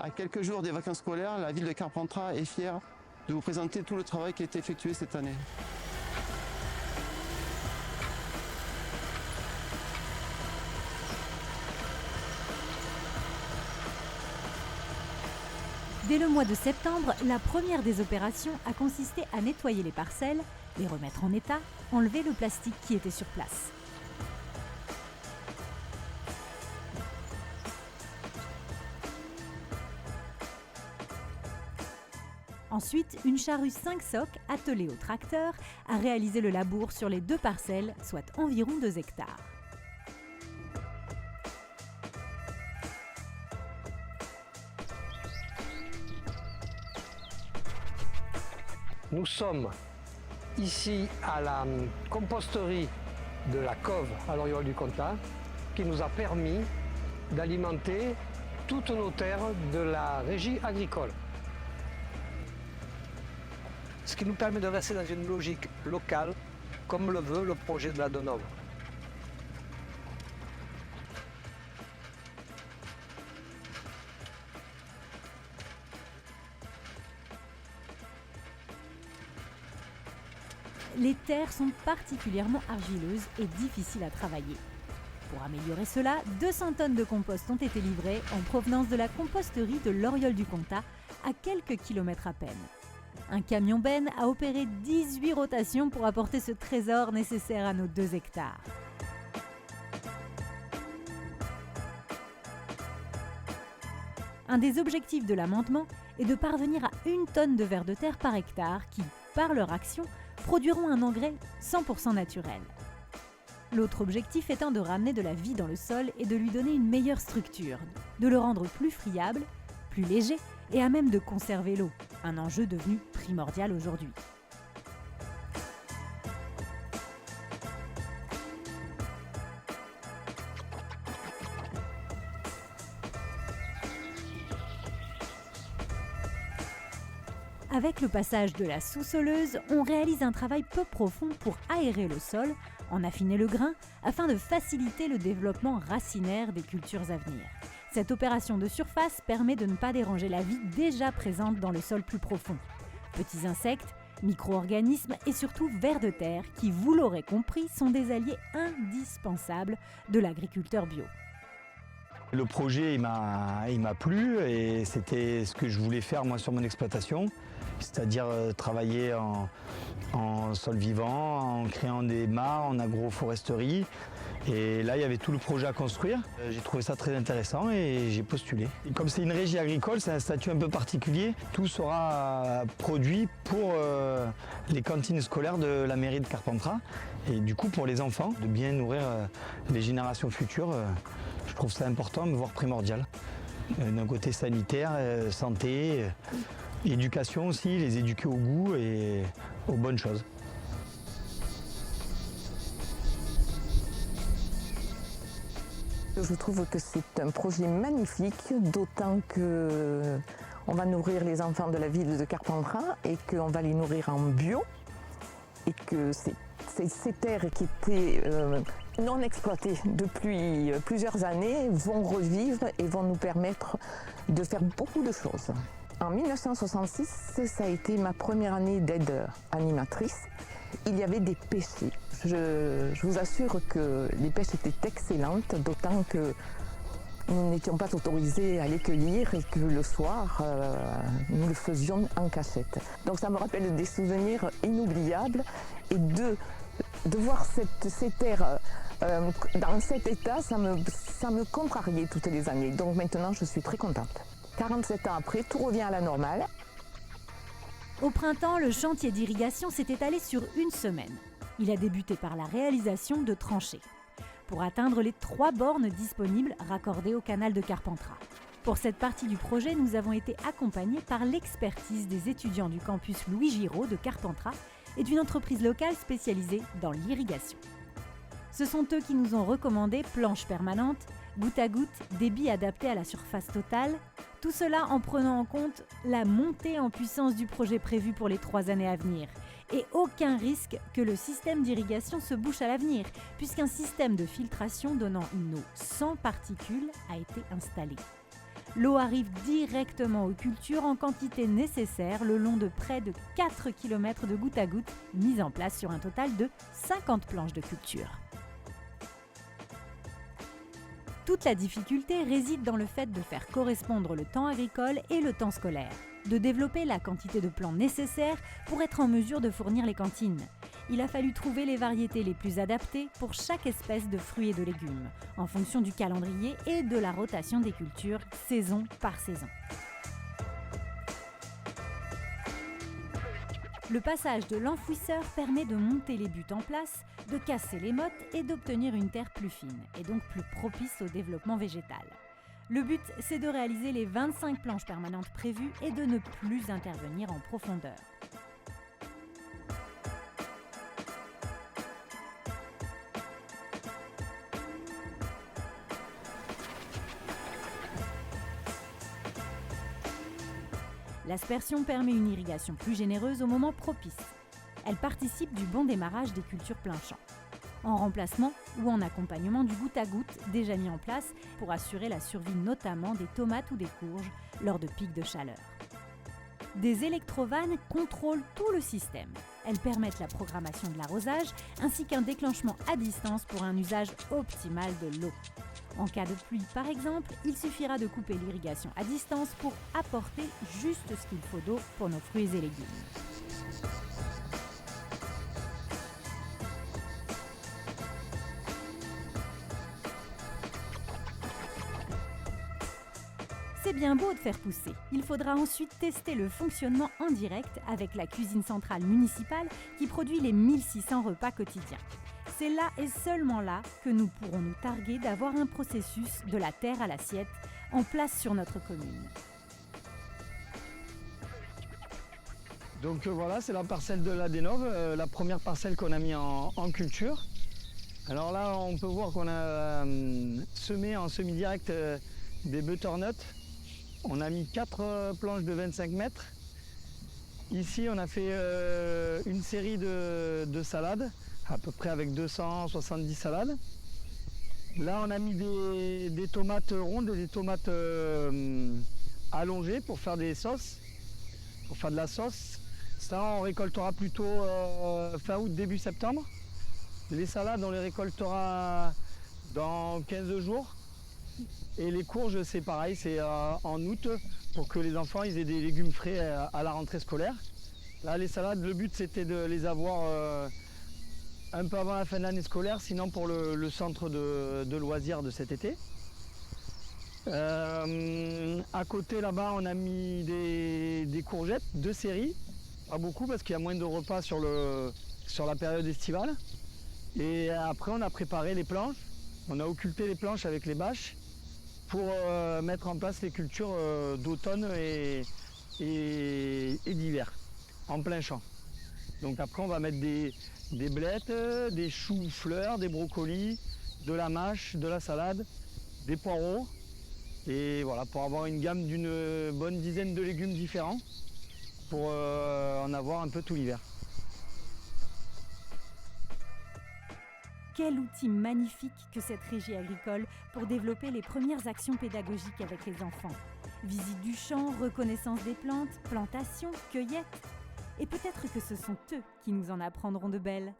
À quelques jours des vacances scolaires, la ville de Carpentras est fière de vous présenter tout le travail qui a été effectué cette année. Dès le mois de septembre, la première des opérations a consisté à nettoyer les parcelles, les remettre en état, enlever le plastique qui était sur place. Ensuite, une charrue 5 socs attelée au tracteur a réalisé le labour sur les 2 parcelles, soit environ 2 hectares. Nous sommes ici à la composterie de la Cove à l'Oriol du Comtat qui nous a permis d'alimenter toutes nos terres de la régie agricole. Ce qui nous permet de rester dans une logique locale comme le veut le projet de la Donove. Les terres sont particulièrement argileuses et difficiles à travailler. Pour améliorer cela, 200 tonnes de compost ont été livrées en provenance de la composterie de l'Oriol du Comtat, à quelques kilomètres à peine. Un camion benne a opéré 18 rotations pour apporter ce trésor nécessaire à nos 2 hectares. Un des objectifs de l'amendement est de parvenir à 1 tonne de vers de terre par hectare qui, par leur action, produiront un engrais 100% naturel. L'autre objectif étant de ramener de la vie dans le sol et de lui donner une meilleure structure, de le rendre plus friable, plus léger et à même de conserver l'eau, un enjeu devenu primordial aujourd'hui. Avec le passage de la sous-soleuse, on réalise un travail peu profond pour aérer le sol, en affiner le grain, afin de faciliter le développement racinaire des cultures à venir. Cette opération de surface permet de ne pas déranger la vie déjà présente dans le sol plus profond. Petits insectes, micro-organismes et surtout vers de terre qui, vous l'aurez compris, sont des alliés indispensables de l'agriculteur bio. Le projet il m'a plu et c'était ce que je voulais faire moi sur mon exploitation, c'est-à-dire travailler en sol vivant, en créant des mâts, en agroforesterie. Et là, il y avait tout le projet à construire. J'ai trouvé ça très intéressant et j'ai postulé. Et comme c'est une régie agricole, c'est un statut un peu particulier. Tout sera produit pour les cantines scolaires de la mairie de Carpentras. Et du coup, pour les enfants, de bien nourrir les générations futures, je trouve ça important, voire primordial. D'un côté sanitaire, santé, éducation aussi, les éduquer au goût et aux bonnes choses. Je trouve que c'est un projet magnifique, d'autant que on va nourrir les enfants de la ville de Carpentras et qu'on va les nourrir en bio et que ces terres qui étaient non exploitées depuis plusieurs années vont revivre et vont nous permettre de faire beaucoup de choses. En 1966, ça a été ma première année d'aide animatrice. Il y avait des pêchers. Je vous assure que les pêches étaient excellentes, d'autant que nous n'étions pas autorisés à les cueillir et que le soir, nous le faisions en cachette. Donc ça me rappelle des souvenirs inoubliables et de voir ces terres dans cet état, ça me contrariait toutes les années. Donc maintenant, je suis très contente. 47 ans après, tout revient à la normale. Au printemps, le chantier d'irrigation s'est étalé sur 1 semaine. Il a débuté par la réalisation de tranchées, pour atteindre les 3 bornes disponibles raccordées au canal de Carpentras. Pour cette partie du projet, nous avons été accompagnés par l'expertise des étudiants du campus Louis Giraud de Carpentras et d'une entreprise locale spécialisée dans l'irrigation. Ce sont eux qui nous ont recommandé planches permanentes, goutte à goutte, débit adapté à la surface totale, tout cela en prenant en compte la montée en puissance du projet prévu pour les 3 années à venir. Et aucun risque que le système d'irrigation se bouche à l'avenir, puisqu'un système de filtration donnant une eau sans particules a été installé. L'eau arrive directement aux cultures en quantité nécessaire le long de près de 4 km de goutte à goutte, mises en place sur un total de 50 planches de culture. Toute la difficulté réside dans le fait de faire correspondre le temps agricole et le temps scolaire, de développer la quantité de plants nécessaires pour être en mesure de fournir les cantines. Il a fallu trouver les variétés les plus adaptées pour chaque espèce de fruits et de légumes, en fonction du calendrier et de la rotation des cultures, saison par saison. Le passage de l'enfouisseur permet de monter les buttes en place, de casser les mottes et d'obtenir une terre plus fine, et donc plus propice au développement végétal. Le but, c'est de réaliser les 25 planches permanentes prévues et de ne plus intervenir en profondeur. L'aspersion permet une irrigation plus généreuse au moment propice. Elle participe du bon démarrage des cultures plein champ, en remplacement ou en accompagnement du goutte à goutte déjà mis en place pour assurer la survie notamment des tomates ou des courges lors de pics de chaleur. Des électrovannes contrôlent tout le système. Elles permettent la programmation de l'arrosage ainsi qu'un déclenchement à distance pour un usage optimal de l'eau. En cas de pluie par exemple, il suffira de couper l'irrigation à distance pour apporter juste ce qu'il faut d'eau pour nos fruits et légumes. C'est bien beau de faire pousser. Il faudra ensuite tester le fonctionnement en direct avec la cuisine centrale municipale qui produit les 1600 repas quotidiens. C'est là et seulement là que nous pourrons nous targuer d'avoir un processus de la terre à l'assiette en place sur notre commune. Donc voilà, c'est la parcelle de la Dénove, la première parcelle qu'on a mis en culture. Alors là, on peut voir qu'on a semé en semi-direct des butternuts. On a mis 4 planches de 25 mètres. Ici, on a fait une série de salades, à peu près avec 270 salades. Là, on a mis des tomates rondes et des tomates allongées pour faire des sauces, pour faire de la sauce. Ça, on récoltera plutôt fin août, début septembre. Les salades, on les récoltera dans 15 jours. Et les courges, c'est pareil, c'est en août pour que les enfants ils aient des légumes frais à la rentrée scolaire. Là, les salades, le but c'était de les avoir un peu avant la fin de l'année scolaire, sinon pour le centre de loisirs de cet été. À côté là-bas, on a mis des courgettes, 2 séries, pas beaucoup parce qu'il y a moins de repas sur la période estivale. Et après, on a préparé les planches, on a occulté les planches avec les bâches pour mettre en place les cultures d'automne et d'hiver, en plein champ. Donc après, on va mettre des blettes, des choux-fleurs, des brocolis, de la mâche, de la salade, des poireaux. Et voilà, pour avoir une gamme d'une bonne dizaine de légumes différents, pour en avoir un peu tout l'hiver. Quel outil magnifique que cette régie agricole pour développer les premières actions pédagogiques avec les enfants. Visite du champ, reconnaissance des plantes, plantation, cueillette. Et peut-être que ce sont eux qui nous en apprendront de belles.